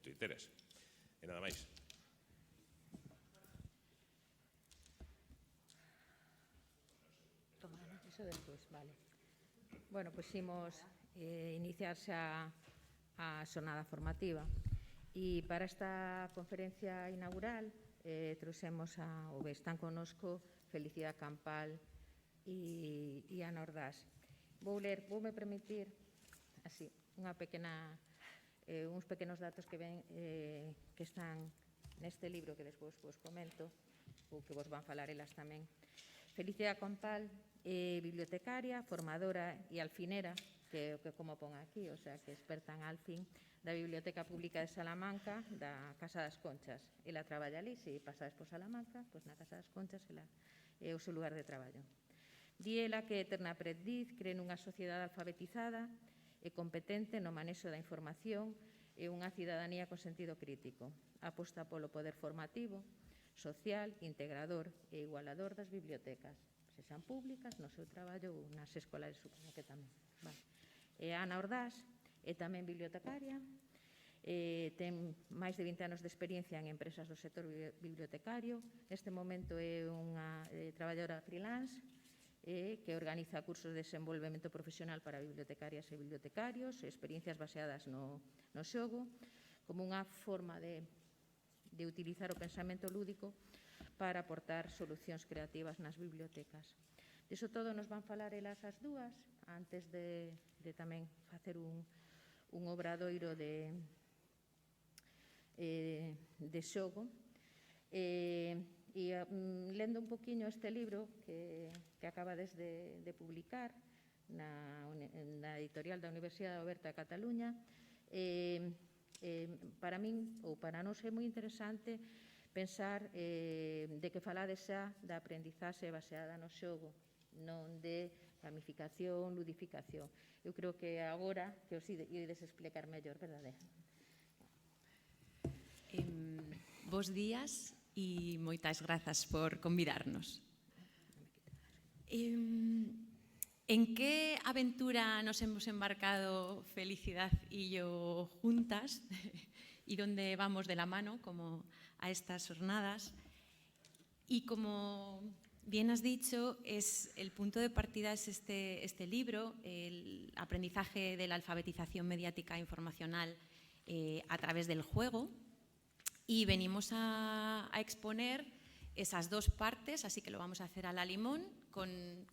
tuiteras. E nada máis. Eso despois, vale. Bueno, pois imos iniciarse a xornada formativa. E para esta conferencia inaugural trouxemos están connosco Felicidade Campal e Ana Ordás. Voume permitir así unha pequena uns pequenos datos que ven que están neste libro que despois vos comento ou que vos van falar elas tamén. Felicidade Campal é bibliotecaria, formadora e alfinera, que como pon aquí, o sea, que experta en alfin, da Biblioteca Pública de Salamanca, da Casa das Conchas. Ela traballa ali, se pasades por Salamanca, pois na Casa das Conchas é o seu lugar de traballo. Di ela que é eterna aprendiz, cree nunha sociedade alfabetizada e competente no manexo da información e unha cidadanía con sentido crítico. Aposta polo poder formativo, social, integrador e igualador das bibliotecas, se sean públicas, no seu traballo ou nas escolares, supoño que tamén. E Ana Ordás é tamén bibliotecaria, ten máis de 20 anos de experiencia en empresas do sector bibliotecario, neste momento é unha traballadora freelance que organiza cursos de desenvolvemento profesional para bibliotecarias e bibliotecarios, experiencias baseadas no xogo, como unha forma de utilizar o pensamento lúdico para aportar solucións creativas nas bibliotecas. Diso todo nos van falar elas as dúas, antes de tamén facer un obradoiro de xogo. Lendo un poquinho este libro que acabades de publicar na editorial da Universidade Oberta de Cataluña, para min, ou para nós, é moi interesante pensar de que falades xa da aprendizaxe baseada no xogo, non de gamificación, ludificación. Eu creo que agora que os ides explicar mellor, verdade? Bos días e moitas grazas por convidarnos. En que aventura nos hemos embarcado Felicidad y yo juntas y dónde vamos de la mano como a estas jornadas? Y como bien has dicho, el punto de partida es este libro, el aprendizaje de la alfabetización mediática e informacional a través del juego, y venimos a exponer esas dos partes, así que lo vamos a hacer a la limón.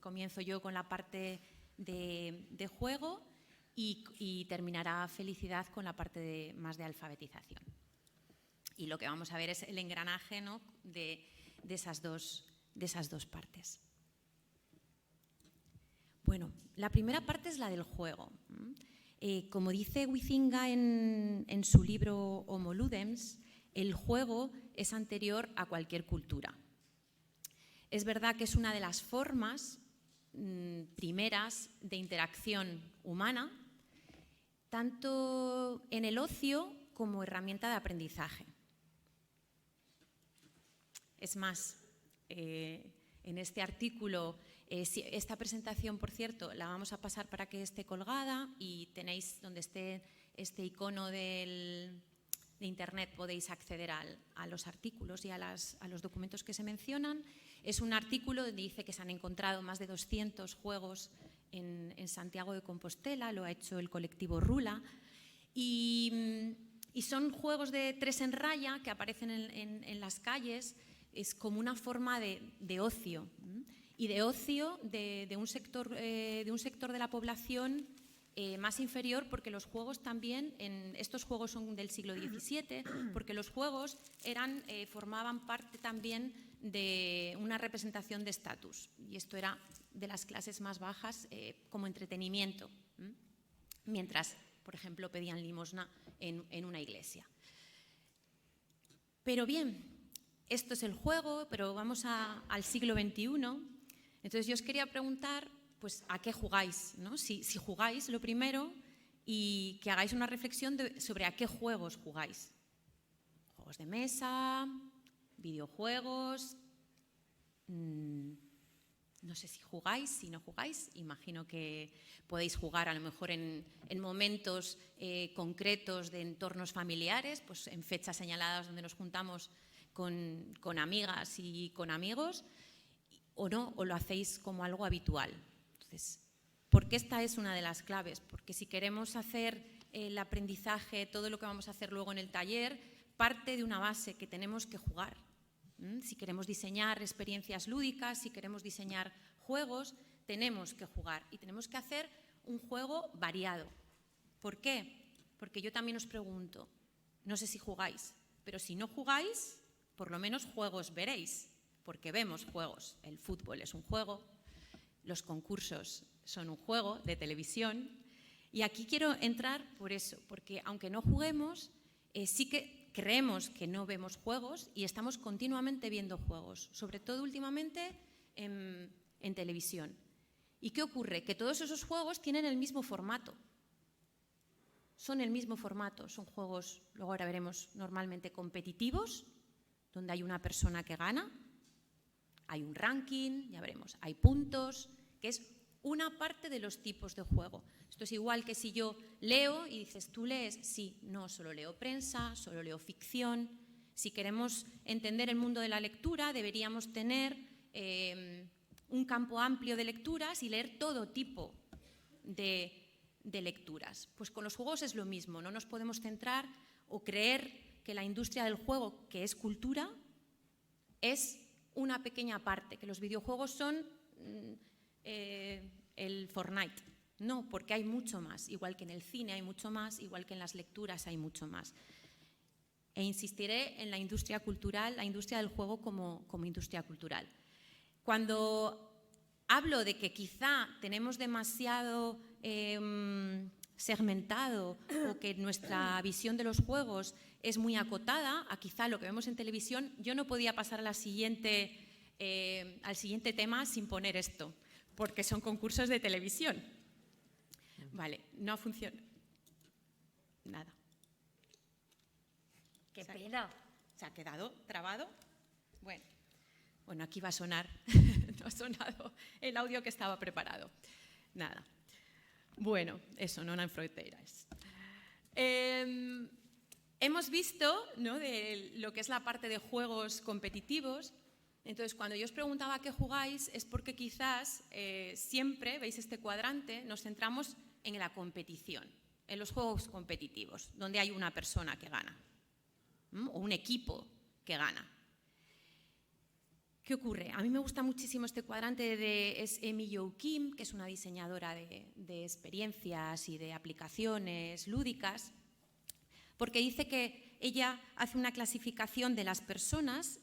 Comienzo yo con la parte de juego y terminará Felicidad con la parte más de alfabetización. Y lo que vamos a ver es el engranaje, ¿no?, de esas dos partes. Bueno, la primera parte es la del juego. Como dice Huizinga en su libro Homo Ludens, el juego es anterior a cualquier cultura. Es verdad que es una de las formas primeras de interacción humana, tanto en el ocio como herramienta de aprendizaje. Es más, en este artículo, esta presentación, por cierto, la vamos a pasar para que esté colgada, y tenéis donde esté este icono de Internet, podéis acceder a los artículos y a los documentos que se mencionan. Es un artículo donde dice que se han encontrado más de 200 juegos en Santiago de Compostela, lo ha hecho el colectivo Rula, y son juegos de 3 en raya que aparecen en las calles. Es como una forma de ocio, y de ocio de un sector de la población más inferior, porque los juegos también, estos juegos son del siglo XVII, porque los juegos formaban parte también de una representación de estatus, y esto era de las clases más bajas como entretenimiento, mientras, por ejemplo, pedían limosna en una iglesia. Pero bien, esto es el juego, pero vamos al siglo XXI. Entonces yo os quería preguntar, pues, ¿a qué jugáis, ¿no? Si jugáis, lo primero, y que hagáis una reflexión sobre a qué juegos jugáis. Juegos de mesa, videojuegos, no sé si jugáis, si no jugáis, imagino que podéis jugar a lo mejor en momentos concretos de entornos familiares, pues en fechas señaladas donde nos juntamos con amigas y con amigos, o no, o lo hacéis como algo habitual. Entonces, ¿por qué esta es una de las claves? Porque si queremos hacer el aprendizaje, todo lo que vamos a hacer luego en el taller, parte de una base que tenemos que jugar. Si queremos diseñar experiencias lúdicas, si queremos diseñar juegos, tenemos que jugar y tenemos que hacer un juego variado. ¿Por qué? Porque yo también os pregunto, no sé si jugáis, pero si no jugáis, por lo menos juegos veréis, porque vemos juegos. El fútbol es un juego, los concursos son un juego de televisión, y aquí quiero entrar por eso, porque aunque no juguemos, sí que creemos que no vemos juegos y estamos continuamente viendo juegos, sobre todo últimamente en televisión. ¿Y qué ocurre? Que todos esos juegos tienen el mismo formato. Son el mismo formato, son juegos, luego ahora veremos, normalmente competitivos, donde hay una persona que gana, hay un ranking, ya veremos, hay puntos, que es una parte de los tipos de juego. Esto es igual que si yo leo y dices, ¿tú lees? Sí, no, solo leo prensa, solo leo ficción. Si queremos entender el mundo de la lectura, deberíamos tener un campo amplio de lecturas y leer todo tipo de lecturas. Pues con los juegos es lo mismo, no nos podemos centrar o creer que la industria del juego, que es cultura, es una pequeña parte, que los videojuegos son el Fortnite. No, porque hay mucho más, igual que en el cine hay mucho más, igual que en las lecturas hay mucho más. E insistiré en la industria cultural, la industria del juego como industria cultural. Cuando hablo de que quizá tenemos demasiado segmentado o que nuestra visión de los juegos es muy acotada a quizá lo que vemos en televisión, yo no podía pasar al siguiente tema sin poner esto, porque son concursos de televisión. Vale, no ha funcionado. Nada. ¡Qué pena! ¿Se ha quedado trabado? Bueno, aquí va a sonar. No ha sonado el audio que estaba preparado. Nada. Bueno, eso, non hai fronteiras. Hemos visto, ¿no?, de lo que es la parte de juegos competitivos. Entonces, cuando yo os preguntaba qué jugáis, es porque quizás siempre, veis este cuadrante, nos centramos en la competición, en los juegos competitivos, donde hay una persona que gana, o un equipo que gana. ¿Qué ocurre? A mí me gusta muchísimo este cuadrante es Amy Jo Kim, que es una diseñadora de experiencias y de aplicaciones lúdicas, porque dice que ella hace una clasificación de las personas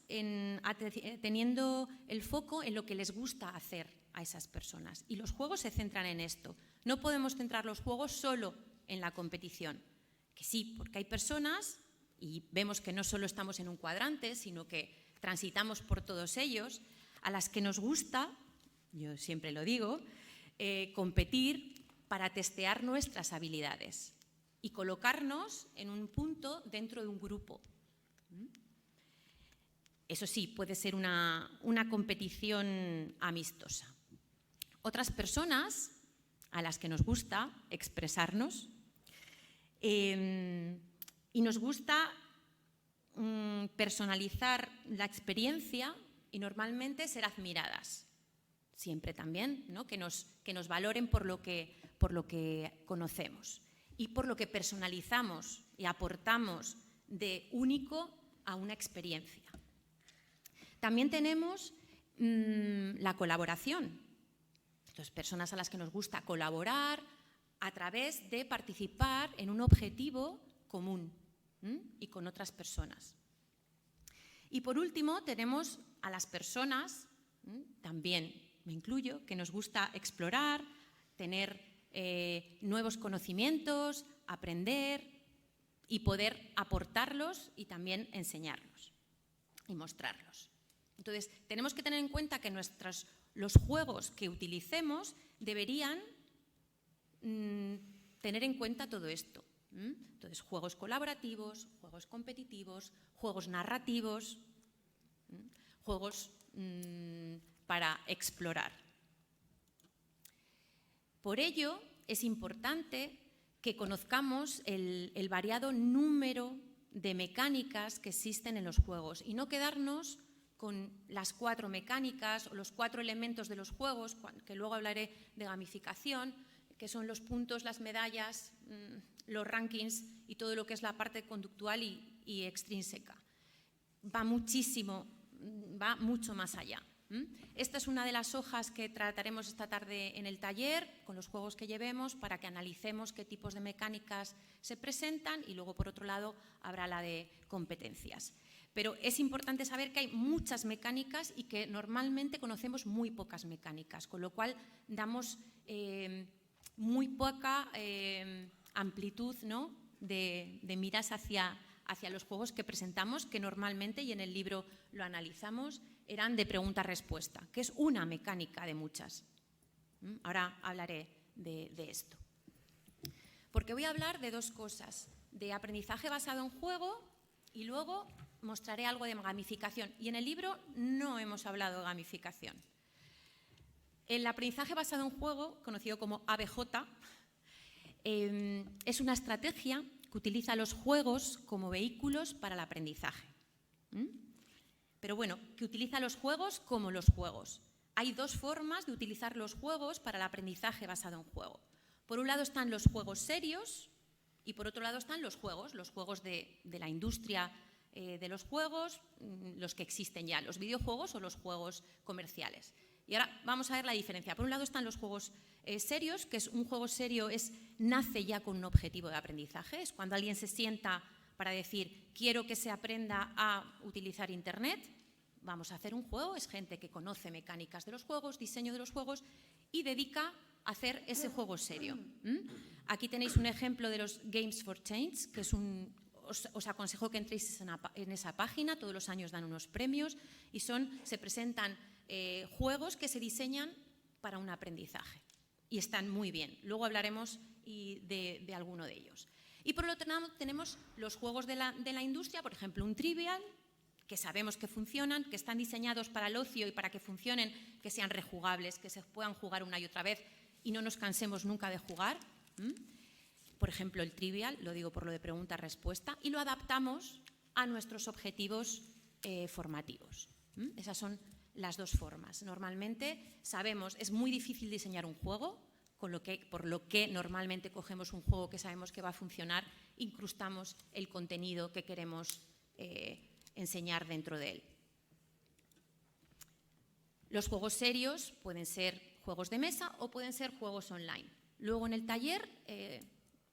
teniendo el foco en lo que les gusta hacer a esas personas. Y los juegos se centran en esto. No podemos centrar los juegos solo en la competición. Que sí, porque hay personas, y vemos que no solo estamos en un cuadrante, sino que transitamos por todos ellos, a las que nos gusta, yo siempre lo digo, competir para testear nuestras habilidades y colocarnos en un punto dentro de un grupo. Eso sí, puede ser una competición amistosa. Otras personas a las que nos gusta expresarnos y nos gusta personalizar la experiencia y normalmente ser admiradas. Siempre también, ¿no?, que nos valoren por lo que conocemos y por lo que personalizamos y aportamos de único a una experiencia. También tenemos la colaboración. Entonces, personas a las que nos gusta colaborar a través de participar en un objetivo común y con otras personas. Y por último tenemos a las personas, también me incluyo, que nos gusta explorar, tener nuevos conocimientos, aprender y poder aportarlos y también enseñarlos y mostrarlos. Entonces, tenemos que tener en cuenta que los juegos que utilicemos deberían tener en cuenta todo esto. Entonces, juegos colaborativos, juegos competitivos, juegos narrativos, juegos para explorar. Por ello, es importante que conozcamos el variado número de mecánicas que existen en los juegos y no quedarnos con las 4 mecánicas o los 4 elementos de los juegos, que luego hablaré de gamificación, que son los puntos, las medallas, los rankings y todo lo que es la parte conductual y extrínseca. Va mucho más allá. Esta es una de las hojas que trataremos esta tarde en el taller, con los juegos que llevemos, para que analicemos qué tipos de mecánicas se presentan y luego, por otro lado, habrá la de competencias. Pero es importante saber que hay muchas mecánicas y que normalmente conocemos muy pocas mecánicas, con lo cual damos muy poca amplitud, ¿no?, de miras hacia los juegos que presentamos, que normalmente, y en el libro lo analizamos, eran de pregunta-respuesta, que es una mecánica de muchas. Ahora hablaré de esto. Porque voy a hablar de 2 cosas, de aprendizaje basado en juego y luego mostraré algo de gamificación. Y en el libro no hemos hablado de gamificación. El aprendizaje basado en juego, conocido como ABJ, es una estrategia que utiliza los juegos como vehículos para el aprendizaje. Pero bueno, que utiliza los juegos como los juegos. Hay 2 formas de utilizar los juegos para el aprendizaje basado en juego. Por un lado están los juegos serios y por otro lado están los juegos de la industria de los juegos, los que existen ya, los videojuegos o los juegos comerciales. Y ahora vamos a ver la diferencia. Por un lado están los juegos serios, que es un juego serio, nace ya con un objetivo de aprendizaje. Es cuando alguien se sienta para decir, quiero que se aprenda a utilizar Internet, vamos a hacer un juego. Es gente que conoce mecánicas de los juegos, diseño de los juegos y dedica a hacer ese juego serio. Aquí tenéis un ejemplo de los Games for Change, que es os aconsejo que entréis en esa página, todos los años dan unos premios y se presentan juegos que se diseñan para un aprendizaje y están muy bien. Luego hablaremos de alguno de ellos. Y por lo tanto tenemos los juegos de la industria, por ejemplo un Trivial, que sabemos que funcionan, que están diseñados para el ocio y para que funcionen, que sean rejugables, que se puedan jugar una y otra vez y no nos cansemos nunca de jugar. Por ejemplo, el Trivial, lo digo por lo de pregunta-respuesta, y lo adaptamos a nuestros objetivos formativos. Esas son las 2 formas. Normalmente sabemos, es muy difícil diseñar un juego, por lo que normalmente cogemos un juego que sabemos que va a funcionar, incrustamos el contenido que queremos enseñar dentro de él. Los juegos serios pueden ser juegos de mesa o pueden ser juegos online. Luego en el taller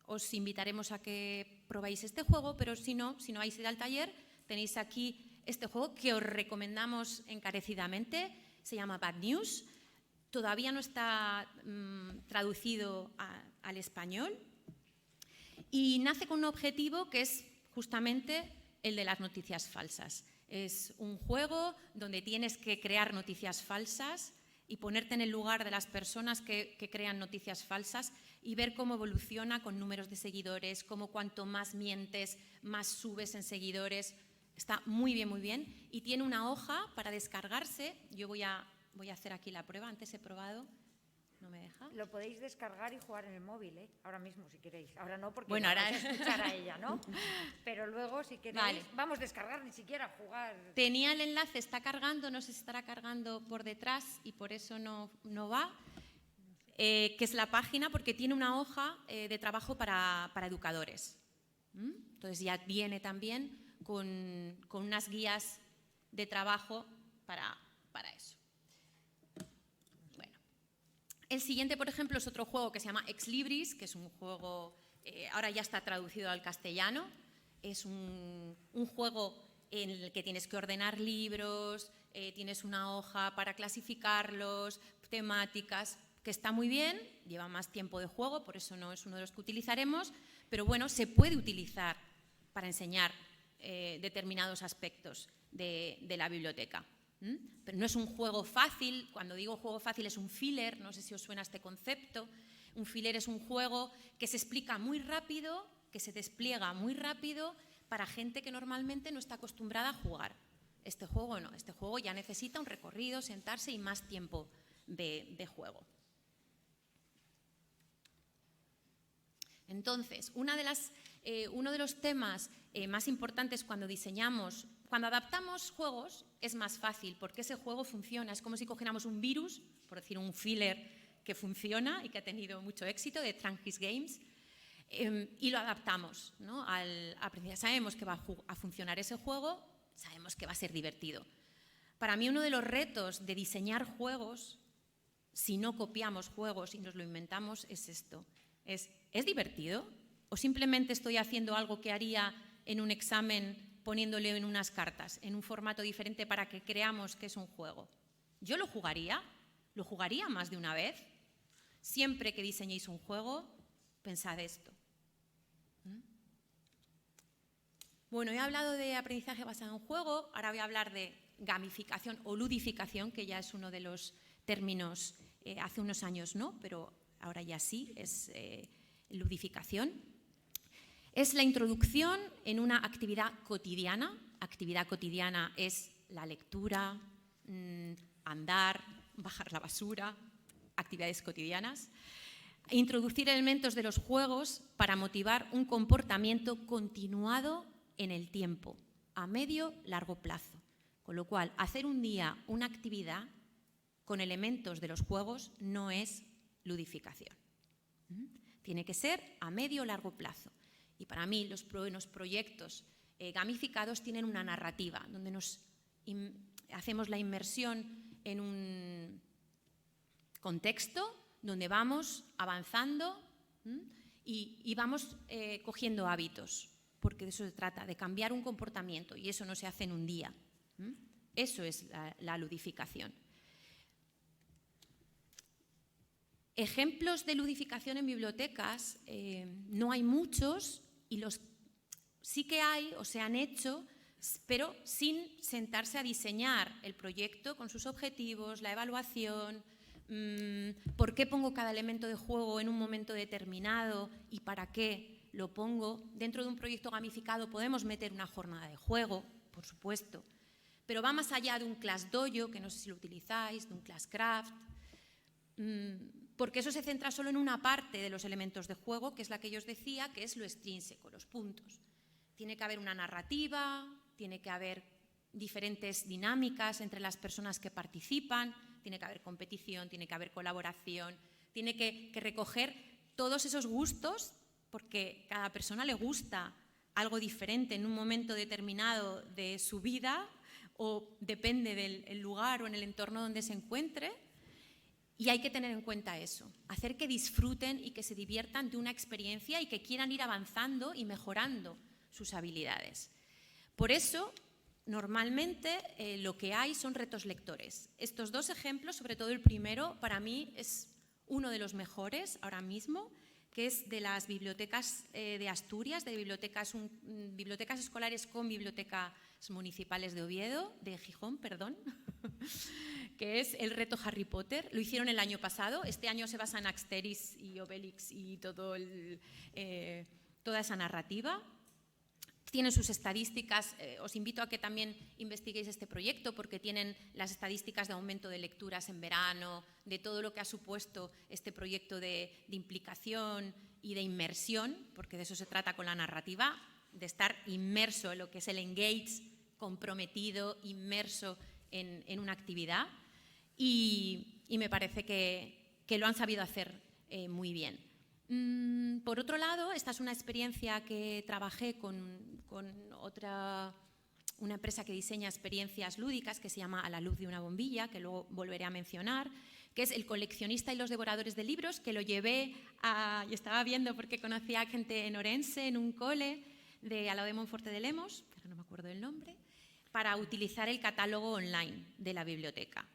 os invitaremos a que probéis este juego, pero si no vais a ir al taller, tenéis aquí este juego que os recomendamos encarecidamente. Se llama Bad News. Todavía no está traducido al español y nace con un objetivo que es justamente el de las noticias falsas. Es un juego donde tienes que crear noticias falsas y ponerte en el lugar de las personas que crean noticias falsas y ver cómo evoluciona con números de seguidores, cómo cuanto más mientes, más subes en seguidores. Está muy bien y tiene una hoja para descargarse. Yo voy a hacer aquí la prueba, antes he probado, no me deja. Lo podéis descargar y jugar en el móvil, ahora mismo si queréis. Ahora no, porque bueno, ahora vais a escuchar a ella, ¿no? Pero luego si queréis, vale. Vamos a descargar, ni siquiera jugar. Tenía el enlace, está cargando, no sé si estará cargando por detrás y por eso no va, que es la página, porque tiene una hoja de trabajo para educadores. Entonces ya viene también con unas guías de trabajo para eso. Bueno, el siguiente, por ejemplo, es otro juego que se llama Ex Libris, que es un juego, ahora ya está traducido al castellano. Es un juego en el que tienes que ordenar libros, tienes una hoja para clasificarlos, temáticas, que está muy bien, lleva más tiempo de juego, por eso no es uno de los que utilizaremos, pero bueno, se puede utilizar para enseñar determinados aspectos de la biblioteca. Pero no es un juego fácil. Cuando digo juego fácil es un filler, no sé si os suena este concepto. Un filler es un juego que se explica muy rápido, que se despliega muy rápido para gente que normalmente no está acostumbrada a jugar. Este juego no, este juego ya necesita un recorrido, sentarse y más tiempo de juego. Entonces, uno de los temas más importantes cuando diseñamos, cuando adaptamos juegos, es más fácil porque ese juego funciona. Es como si cogiéramos un virus, por decir un filler que funciona y que ha tenido mucho éxito, de Trankis Games, y lo adaptamos, ¿no? Sabemos que va a funcionar ese juego, sabemos que va a ser divertido. Para mí uno de los retos de diseñar juegos, si no copiamos juegos y nos lo inventamos, es esto. ¿Es divertido? ¿O simplemente estoy haciendo algo que haría en un examen poniéndole en unas cartas, en un formato diferente para que creamos que es un juego? ¿Yo lo jugaría más de una vez? Siempre que diseñéis un juego, pensad esto. Bueno, he hablado de aprendizaje basado en juego, ahora voy a hablar de gamificación o ludificación, que ya es uno de los términos, hace unos años no, pero ahora ya sí, es ludificación. Es la introducción en una actividad cotidiana. Actividad cotidiana es la lectura, andar, bajar la basura, actividades cotidianas. Introducir elementos de los juegos para motivar un comportamiento continuado en el tiempo, a medio, largo plazo. Con lo cual, hacer un día una actividad con elementos de los juegos no es ludificación. Tiene que ser a medio o largo plazo. Y para mí los proyectos gamificados tienen una narrativa, donde hacemos la inmersión en un contexto donde vamos avanzando y vamos cogiendo hábitos, porque de eso se trata, de cambiar un comportamiento, y eso no se hace en un día. Eso es la ludificación. Ejemplos de ludificación en bibliotecas no hay muchos, y los sí que hay o se han hecho, pero sin sentarse a diseñar el proyecto con sus objetivos, la evaluación, por qué pongo cada elemento de juego en un momento determinado y para qué lo pongo. Dentro de un proyecto gamificado podemos meter una jornada de juego, por supuesto, pero va más allá de un Class Dojo, que no sé si lo utilizáis, de un Classcraft, porque eso se centra solo en una parte de los elementos de juego, que es la que yo os decía, que es lo extrínseco, los puntos. Tiene que haber una narrativa, tiene que haber diferentes dinámicas entre las personas que participan, tiene que haber competición, tiene que haber colaboración, tiene que recoger todos esos gustos, porque cada persona le gusta algo diferente en un momento determinado de su vida, o depende del lugar o en el entorno donde se encuentre. Y hay que tener en cuenta eso, hacer que disfruten y que se diviertan de una experiencia y que quieran ir avanzando y mejorando sus habilidades. Por eso, normalmente lo que hay son retos lectores. Estos dos ejemplos, sobre todo el primero, para mí es uno de los mejores ahora mismo, que es de las bibliotecas de Asturias, de bibliotecas escolares con bibliotecas municipales de Oviedo, de Gijón, perdón, que es el reto Harry Potter. Lo hicieron el año pasado, este año se basa en Asterix y Obelix y toda esa narrativa. Tienen sus estadísticas, os invito a que también investiguéis este proyecto, porque tienen las estadísticas de aumento de lecturas en verano, de todo lo que ha supuesto este proyecto de implicación y de inmersión, porque de eso se trata con la narrativa, de estar inmerso en lo que es el engage, comprometido, inmerso en una actividad, y me parece que lo han sabido hacer muy bien. Por otro lado, esta es una experiencia que trabajé con una empresa que diseña experiencias lúdicas, que se llama A la luz de una bombilla, que luego volveré a mencionar, que es El coleccionista y los devoradores de libros, que lo llevé y estaba viendo porque conocía a gente en Orense, en un cole al lado de Monforte de Lemos, pero no me acuerdo del nombre, para utilizar el catálogo online de la biblioteca,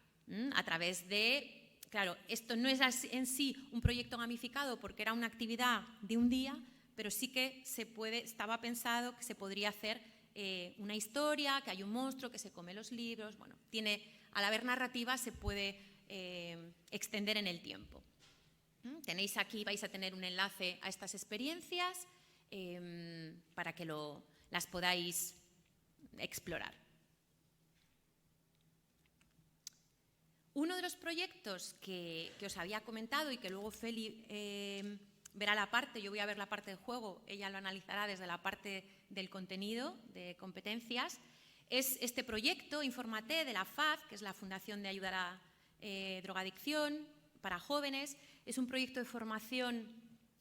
a través de... Claro, esto no es en sí un proyecto gamificado porque era una actividad de un día, pero sí que estaba pensado que se podría hacer una historia, que hay un monstruo que se come los libros. Bueno, al haber narrativa se puede extender en el tiempo. Tenéis aquí, vais a tener un enlace a estas experiencias para que las podáis explorar. Uno de los proyectos que os había comentado y que luego Feli verá la parte, yo voy a ver la parte del juego, ella lo analizará desde la parte del contenido, de competencias. Es este proyecto, Infórmate, de la FAD, que es la Fundación de Ayuda a la Drogadicción para Jóvenes. Es un proyecto de formación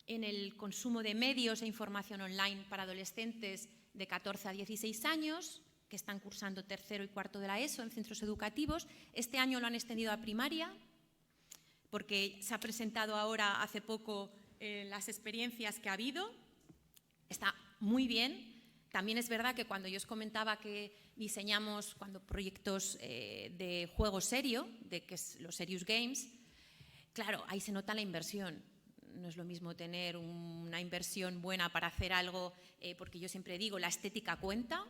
en el consumo de medios e información online para adolescentes de 14 a 16 años, que están cursando tercero y cuarto de la ESO en centros educativos. Este año lo han extendido a primaria, porque se ha presentado ahora hace poco las experiencias que ha habido. Está muy bien. También es verdad que cuando yo os comentaba que diseñamos proyectos de juego serio, que es los Serious Games, claro, ahí se nota la inversión. No es lo mismo tener una inversión buena para hacer algo, porque yo siempre digo, la estética cuenta,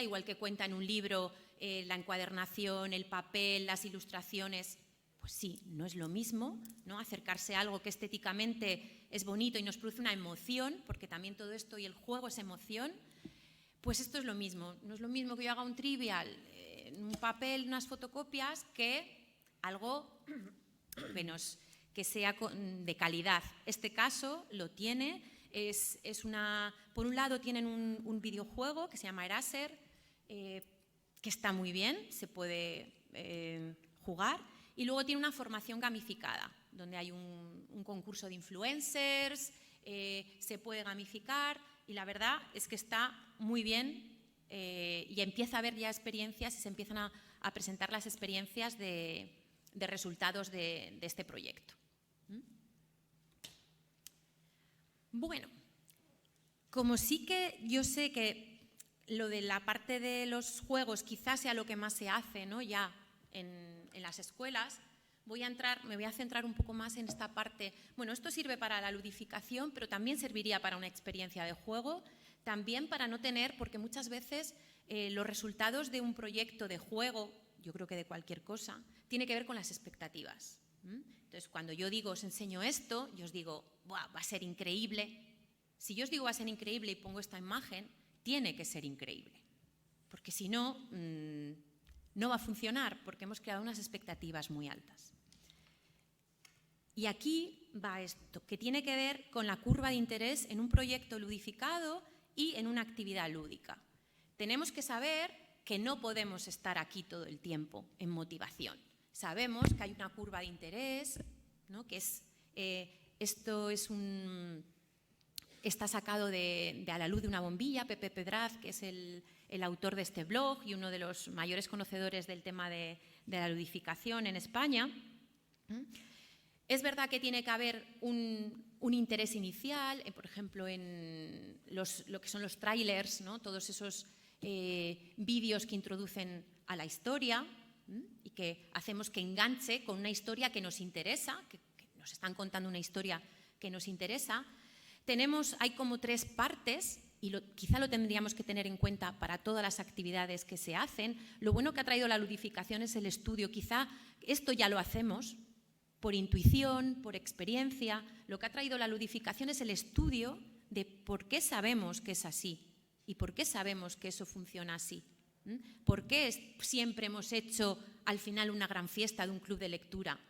igual que cuenta en un libro la encuadernación, el papel, las ilustraciones. Pues sí, no es lo mismo, ¿no? Acercarse a algo que estéticamente es bonito y nos produce una emoción, porque también todo esto y el juego es emoción, pues esto es lo mismo. No es lo mismo que yo haga un trivial en un papel, unas fotocopias, que algo que sea de calidad. Este caso lo tiene, por un lado tienen un videojuego que se llama Eraser, que está muy bien, se puede jugar. Y luego tiene una formación gamificada, donde hay un concurso de influencers, se puede gamificar y la verdad es que está muy bien y empieza a haber ya experiencias y se empiezan a presentar las experiencias de resultados de este proyecto. Bueno, como sí que yo sé que lo de la parte de los juegos quizás sea lo que más se hace, ¿no? Ya en las escuelas, me voy a centrar un poco más en esta parte. Bueno, esto sirve para la ludificación, pero también serviría para una experiencia de juego, también para no tener, porque muchas veces los resultados de un proyecto de juego, yo creo que de cualquier cosa, tiene que ver con las expectativas. Entonces, cuando yo digo, os enseño esto, yo os digo, ¡buah, va a ser increíble! Si yo os digo va a ser increíble y pongo esta imagen, tiene que ser increíble, porque si no, no va a funcionar, porque hemos creado unas expectativas muy altas. Y aquí va esto, que tiene que ver con la curva de interés en un proyecto ludificado y en una actividad lúdica. Tenemos que saber que no podemos estar aquí todo el tiempo en motivación. Sabemos que hay una curva de interés, ¿no? Que esto está sacado de A la luz de una bombilla, Pepe Pedraz, que es el autor de este blog y uno de los mayores conocedores del tema de la ludificación en España. Es verdad que tiene que haber un interés inicial, por ejemplo, en lo que son los trailers, ¿no? Todos esos vídeos que introducen a la historia y que hacemos que enganche con una historia que nos interesa, que nos están contando una historia que nos interesa. Hay como 3 partes y quizá lo tendríamos que tener en cuenta para todas las actividades que se hacen. Lo bueno que ha traído la ludificación es el estudio. Quizá esto ya lo hacemos por intuición, por experiencia. Lo que ha traído la ludificación es el estudio de por qué sabemos que es así y por qué sabemos que eso funciona así. ¿Por qué siempre hemos hecho al final una gran fiesta de un club de lectura?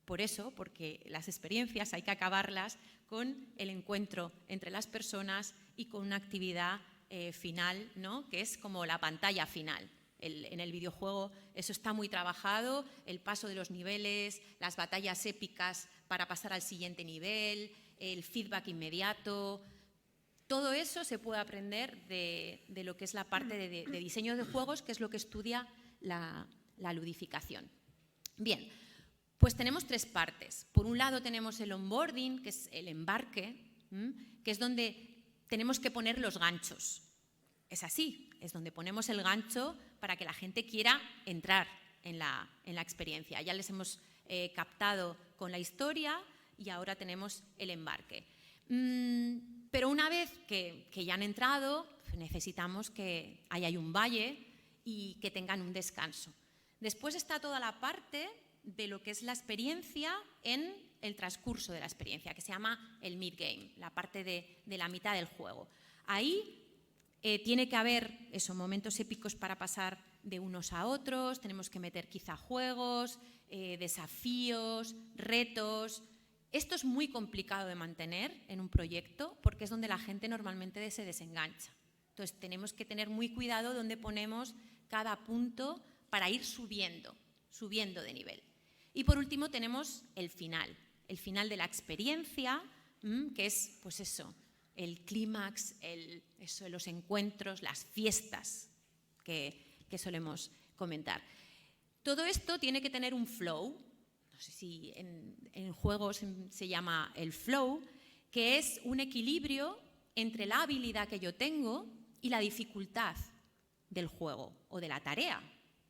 Por eso, porque las experiencias hay que acabarlas con el encuentro entre las personas y con una actividad final, ¿no? Que es como la pantalla final. En el videojuego eso está muy trabajado, el paso de los niveles, las batallas épicas para pasar al siguiente nivel, el feedback inmediato. Todo eso se puede aprender de lo que es la parte de diseño de juegos, que es lo que estudia la ludificación. Bien, pues tenemos 3 partes. Por un lado tenemos el onboarding, que es el embarque, que es donde tenemos que poner los ganchos. Es así, es donde ponemos el gancho para que la gente quiera entrar en la experiencia. Ya les hemos captado con la historia y ahora tenemos el embarque. Pero una vez que ya han entrado, necesitamos que haya un valle y que tengan un descanso. Después está toda la parte de lo que es la experiencia en el transcurso de la experiencia, que se llama el mid-game, la parte de la mitad del juego. Ahí tiene que haber momentos épicos para pasar de unos a otros, tenemos que meter quizá juegos, desafíos, retos, Esto es muy complicado de mantener en un proyecto porque es donde la gente normalmente se desengancha. Entonces, tenemos que tener muy cuidado donde ponemos cada punto para ir subiendo de nivel. Y por último tenemos el final de la experiencia, que es pues eso, el clímax, los encuentros, las fiestas que solemos comentar. Todo esto tiene que tener un flow, no sé si en juegos se llama el flow, que es un equilibrio entre la habilidad que yo tengo y la dificultad del juego o de la tarea,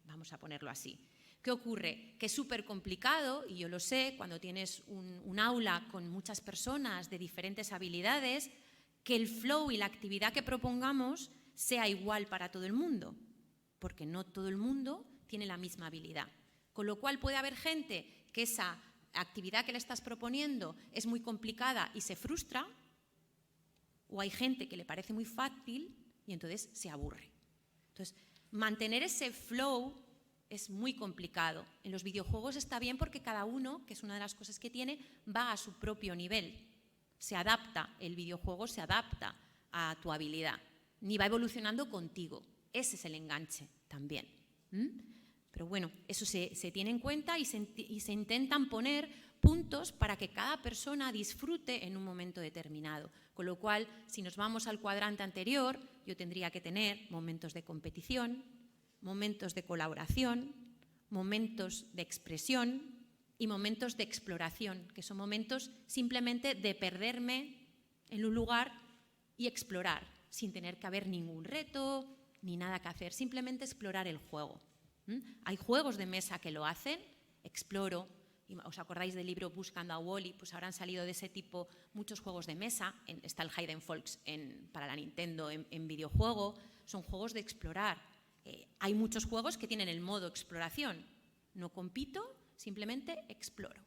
vamos a ponerlo así. ¿Qué ocurre? Que es súper complicado, y yo lo sé, cuando tienes un aula con muchas personas de diferentes habilidades, que el flow y la actividad que propongamos sea igual para todo el mundo, porque no todo el mundo tiene la misma habilidad. Con lo cual puede haber gente que esa actividad que le estás proponiendo es muy complicada y se frustra, o hay gente que le parece muy fácil y entonces se aburre. Entonces, mantener ese flow es muy complicado. En los videojuegos está bien porque cada uno, que es una de las cosas que tiene, va a su propio nivel. Se adapta, el videojuego se adapta a tu habilidad, ni va evolucionando contigo. Ese es el enganche también. Pero bueno, eso se tiene en cuenta y se intentan poner puntos para que cada persona disfrute en un momento determinado. Con lo cual, si nos vamos al cuadrante anterior, yo tendría que tener momentos de competición, momentos de colaboración, momentos de expresión y momentos de exploración, que son momentos simplemente de perderme en un lugar y explorar, sin tener que haber ningún reto ni nada que hacer, simplemente explorar el juego. Hay juegos de mesa que lo hacen, exploro. ¿Os acordáis del libro Buscando a Wally? Pues habrán salido de ese tipo muchos juegos de mesa. Está el Hidden Folks para la Nintendo en videojuego. Son juegos de explorar. Hay muchos juegos que tienen el modo exploración. No compito, simplemente exploro.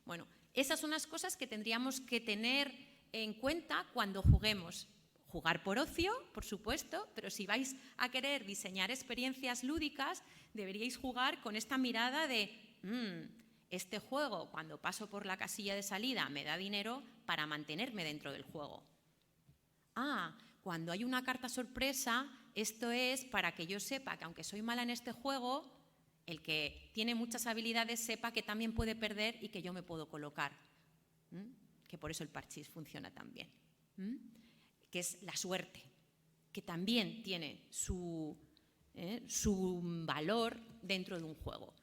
Bueno, esas son las cosas que tendríamos que tener en cuenta cuando juguemos. Jugar por ocio, por supuesto, pero si vais a querer diseñar experiencias lúdicas, deberíais jugar con esta mirada de este juego, cuando paso por la casilla de salida, me da dinero para mantenerme dentro del juego. Cuando hay una carta sorpresa, esto es para que yo sepa que aunque soy mala en este juego, el que tiene muchas habilidades sepa que también puede perder y que yo me puedo colocar. Que por eso el parchís funciona tan bien. Que es la suerte, que también tiene su valor dentro de un juego.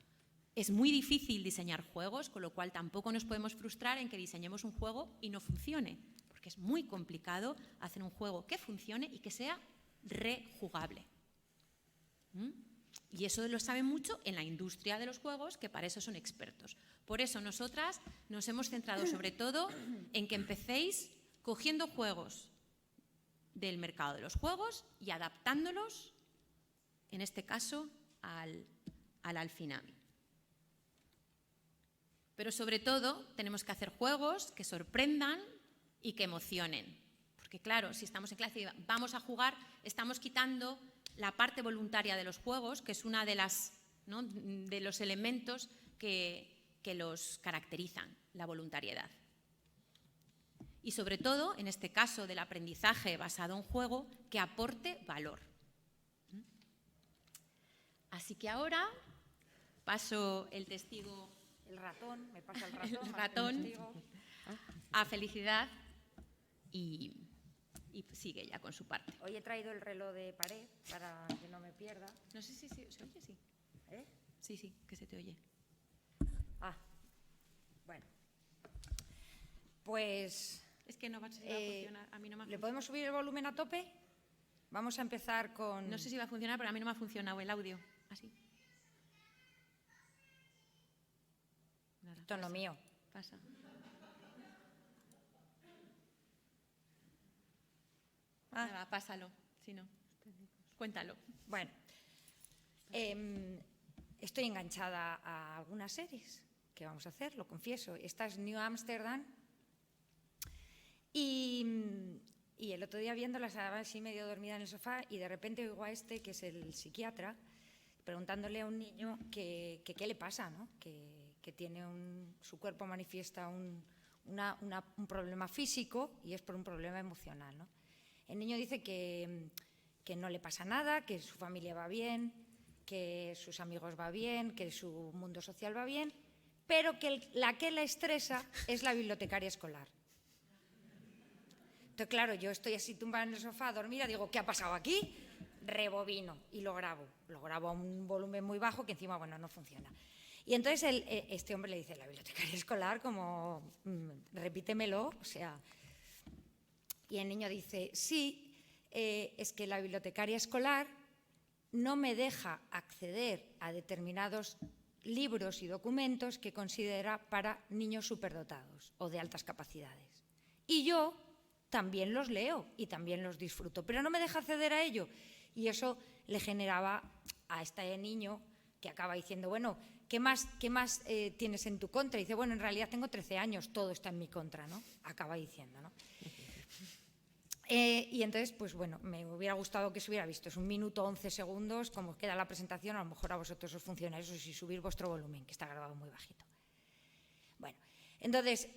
Es muy difícil diseñar juegos, con lo cual tampoco nos podemos frustrar en que diseñemos un juego y no funcione, porque es muy complicado hacer un juego que funcione y que sea rejugable. Y eso lo saben mucho en la industria de los juegos, que para eso son expertos. Por eso nosotras nos hemos centrado sobre todo en que empecéis cogiendo juegos del mercado de los juegos y adaptándolos, en este caso, al Alfinami. Pero sobre todo tenemos que hacer juegos que sorprendan y que emocionen. Porque claro, si estamos en clase y vamos a jugar, estamos quitando la parte voluntaria de los juegos, que es una de los elementos que los caracterizan, la voluntariedad. Y sobre todo, en este caso del aprendizaje basado en juego, que aporte valor. Así que ahora paso el testigo... El ratón, me pasa el ratón. El ratón a Felicidad y sigue ya con su parte. Hoy he traído el reloj de pared para que no me pierda. No sé si se oye, sí. ¿Eh? Sí, que se te oye. Bueno. Pues... Es que no va a funcionar, a mí no me ha ¿Le funcionado. podemos subir el volumen a tope? Vamos a empezar con... No sé si va a funcionar, pero a mí no me ha funcionado el audio. Así. Nada, Esto no pasa, mío. Pasa. Nada, pásalo, si no. Cuéntalo. Bueno, estoy enganchada a algunas series que vamos a hacer, lo confieso. Esta es New Amsterdam. Y el otro día viéndola estaba así medio dormida en el sofá y de repente oigo a que es el psiquiatra, preguntándole a un niño que qué le pasa, ¿no? Que que tiene su cuerpo manifiesta un problema físico y es por un problema emocional, ¿no? El niño dice que no le pasa nada, que su familia va bien, que sus amigos va bien, que su mundo social va bien, pero que la que la estresa es la bibliotecaria escolar. Entonces, claro, yo estoy así tumbada en el sofá, dormida, digo, ¿qué ha pasado aquí? Rebobino y lo grabo a un volumen muy bajo que encima, bueno, no funciona. Y entonces este hombre le dice, la bibliotecaria escolar, como, repítemelo, o sea. Y el niño dice, sí, es que la bibliotecaria escolar no me deja acceder a determinados libros y documentos que considera para niños superdotados o de altas capacidades. Y yo también los leo y también los disfruto, pero no me deja acceder a ello. Y eso le generaba a este niño que acaba diciendo, bueno, ¿qué más tienes en tu contra? Y dice, bueno, en realidad tengo 13 años, todo está en mi contra, ¿no? Acaba diciendo, ¿no? Y entonces, pues bueno, me hubiera gustado que se hubiera visto. Es 1 minuto 11 segundos, como queda la presentación, a lo mejor a vosotros os funciona eso si subir vuestro volumen, que está grabado muy bajito. Bueno, entonces,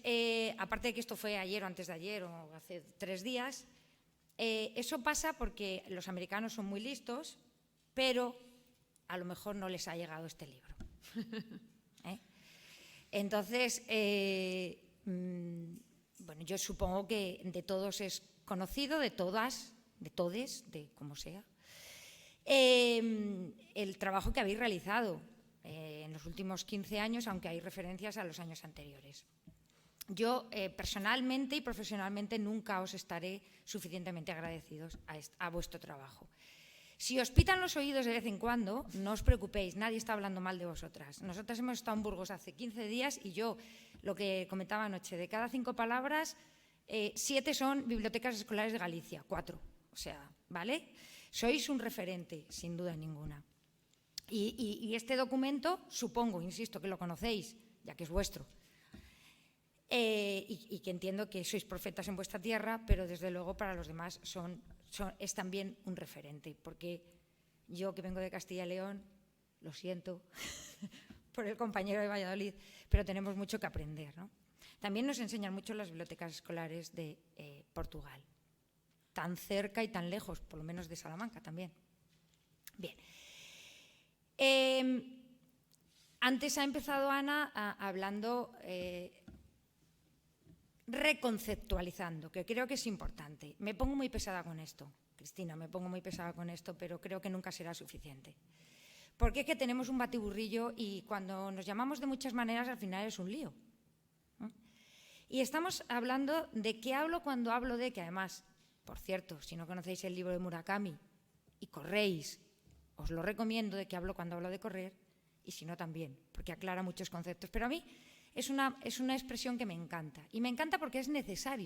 aparte de que esto fue ayer o antes de ayer o hace 3 días, eso pasa porque los americanos son muy listos, pero a lo mejor no les ha llegado este libro. Entonces, bueno, yo supongo que de todos es conocido, de todas, de todes, de como sea, el trabajo que habéis realizado en los últimos 15 años, aunque hay referencias a los años anteriores. Yo personalmente y profesionalmente nunca os estaré suficientemente agradecidos a vuestro trabajo. Si os pitan los oídos de vez en cuando, no os preocupéis, nadie está hablando mal de vosotras. Nosotras hemos estado en Burgos hace 15 días y yo, lo que comentaba anoche, de cada 5 palabras, 7 son bibliotecas escolares de Galicia, 4. O sea, ¿vale? Sois un referente, sin duda ninguna. Y este documento, supongo, insisto, que lo conocéis, ya que es vuestro. Y que entiendo que sois profetas en vuestra tierra, pero desde luego para los demás es también un referente, porque yo que vengo de Castilla y León, lo siento por el compañero de Valladolid, pero tenemos mucho que aprender, ¿no? También nos enseñan mucho las bibliotecas escolares de Portugal, tan cerca y tan lejos, por lo menos de Salamanca también. Bien. Antes ha empezado Ana hablando, reconceptualizando, que creo que es importante. Me pongo muy pesada con esto, Cristina, me pongo muy pesada con esto, pero creo que nunca será suficiente. Porque es que tenemos un batiburrillo y cuando nos llamamos de muchas maneras al final es un lío. Y estamos hablando de qué hablo cuando hablo de, que además, por cierto, si no conocéis el libro de Murakami y corréis, os lo recomiendo, de qué hablo cuando hablo de correr, y si no también, porque aclara muchos conceptos. Pero a mí es una expresión que me encanta, y me encanta porque es necesario.